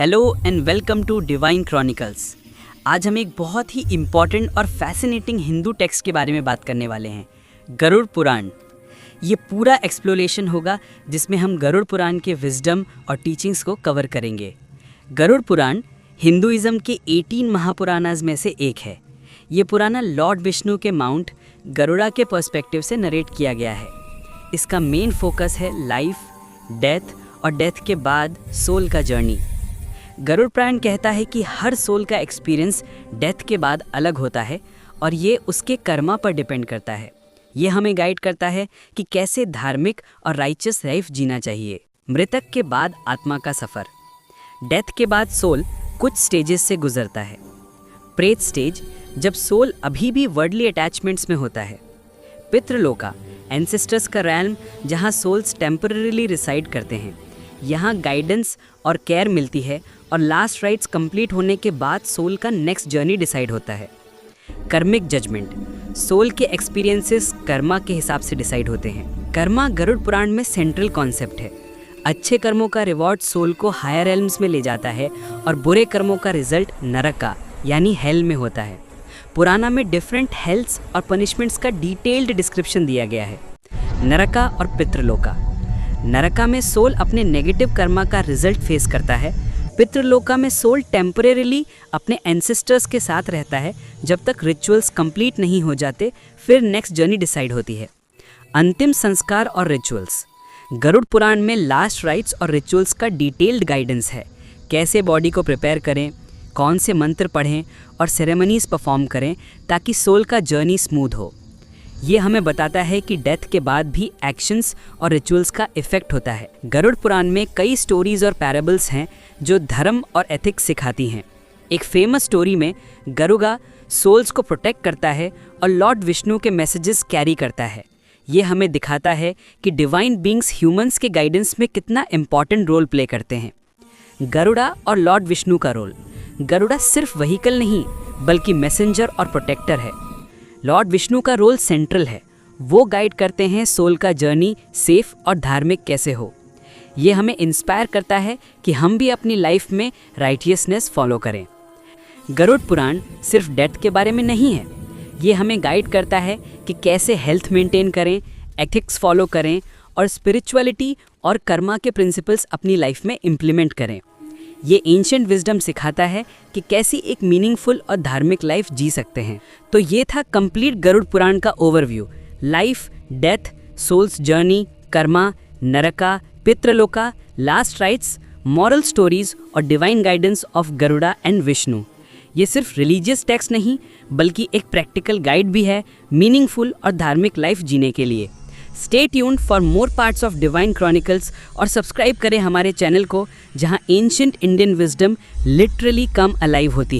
Hello and welcome to divine chronicles. आज हम एक बहुत ही इम्पॉर्टेंट और फैसिनेटिंग हिंदू टेक्स्ट के बारे में बात करने वाले हैं, गरुड़ पुराण। ये पूरा एक्सप्लोरेशन होगा जिसमें हम गरुड़ पुराण के विजडम और टीचिंग्स को कवर करेंगे। गरुड़ पुराण हिंदुइज्म के 18 महापुराणास में से एक है। ये पुराना लॉर्ड विष्णु के माउंट गरुड़ा के पर्सपेक्टिव से नरेट किया गया है। इसका मेन फोकस है लाइफ, डेथ और डेथ के बाद सोल का जर्नी। गरुड़ पुराण कहता है कि हर सोल का एक्सपीरियंस डेथ के बाद अलग होता है और ये उसके कर्मा पर डिपेंड करता है। ये हमें गाइड करता है कि कैसे धार्मिक और राइचस लाइफ जीना चाहिए। मृतक के बाद आत्मा का सफ़र। डेथ के बाद सोल कुछ स्टेजेस से गुजरता है। प्रेत स्टेज, जब सोल अभी भी वर्डली अटैचमेंट्स में होता है। पितृलोका, एंसेस्टर्स का रैल्म जहाँ सोल्स टेम्पररीली रिसाइड करते हैं। यहाँ गाइडेंस और केयर मिलती है और लास्ट राइट्स कंप्लीट होने के बाद सोल का नेक्स्ट जर्नी डिसाइड होता है। कर्मिक जजमेंट, सोल के एक्सपीरियंसेस कर्मा के हिसाब से डिसाइड होते हैं। कर्मा गरुड़ पुराण में सेंट्रल कॉन्सेप्ट है। अच्छे कर्मों का रिवॉर्ड सोल को हायर एल्म्स में ले जाता है और बुरे कर्मों का रिजल्ट नरका यानी हेल में होता है। पुराना में डिफरेंट हेल्स और पनिशमेंट्स का डिटेल्ड डिस्क्रिप्शन दिया गया है। नरका और पितृलोका। नरका में सोल अपने नेगेटिव कर्मा का रिजल्ट फेस करता है। पितृलोका में सोल टेम्परेरीली अपने एंसेस्टर्स के साथ रहता है जब तक रिचुअल्स कंप्लीट नहीं हो जाते, फिर नेक्स्ट जर्नी डिसाइड होती है। अंतिम संस्कार और रिचुअल्स। गरुड़ पुराण में लास्ट राइट्स और रिचुअल्स का डिटेल्ड गाइडेंस है। कैसे बॉडी को प्रिपेयर करें, कौन से मंत्र पढ़ें और सेरेमनीज परफॉर्म करें ताकि सोल का जर्नी स्मूथ हो। ये हमें बताता है कि डेथ के बाद भी एक्शंस और रिचुअल्स का इफेक्ट होता है। गरुड़ पुराण में कई स्टोरीज और पैराबल्स हैं जो धर्म और एथिक्स सिखाती हैं। एक फेमस स्टोरी में गरुड़ा सोल्स को प्रोटेक्ट करता है और लॉर्ड विष्णु के मैसेजेस कैरी करता है। ये हमें दिखाता है कि डिवाइन बीइंग्स ह्यूमंस के गाइडेंस में कितना इम्पॉर्टेंट रोल प्ले करते हैं। गरुड़ा और लॉर्ड विष्णु का रोल। गरुड़ा सिर्फ व्हीकल नहीं बल्कि मैसेंजर और प्रोटेक्टर है। लॉर्ड विष्णु का रोल सेंट्रल है। वो गाइड करते हैं सोल का जर्नी सेफ और धार्मिक कैसे हो। ये हमें इंस्पायर करता है कि हम भी अपनी लाइफ में राइटियसनेस फॉलो करें। गरुड़ पुराण सिर्फ डेथ के बारे में नहीं है। ये हमें गाइड करता है कि कैसे हेल्थ मेंटेन करें, एथिक्स फॉलो करें और स्पिरिचुअलिटी और कर्मा के प्रिंसिपल्स अपनी लाइफ में इम्प्लीमेंट करें। ये एंशिएंट विजडम सिखाता है कि कैसी एक मीनिंगफुल और धार्मिक लाइफ जी सकते हैं। तो ये था कंप्लीट गरुड़ पुराण का overview. Life, death, soul's journey, karma, Naraka, Pitriloka, last rites, moral stories और divine guidance of Garuda and Vishnu. ये सिर्फ रिलीजियस टेक्स्ट नहीं बल्कि एक प्रैक्टिकल गाइड भी है मीनिंगफुल और धार्मिक लाइफ जीने के लिए। Stay tuned for more parts of divine chronicles और सब्सक्राइब करें हमारे चैनल को जहां एंशिएंट इंडियन विजडम लिटरली कम अलाइव होती है।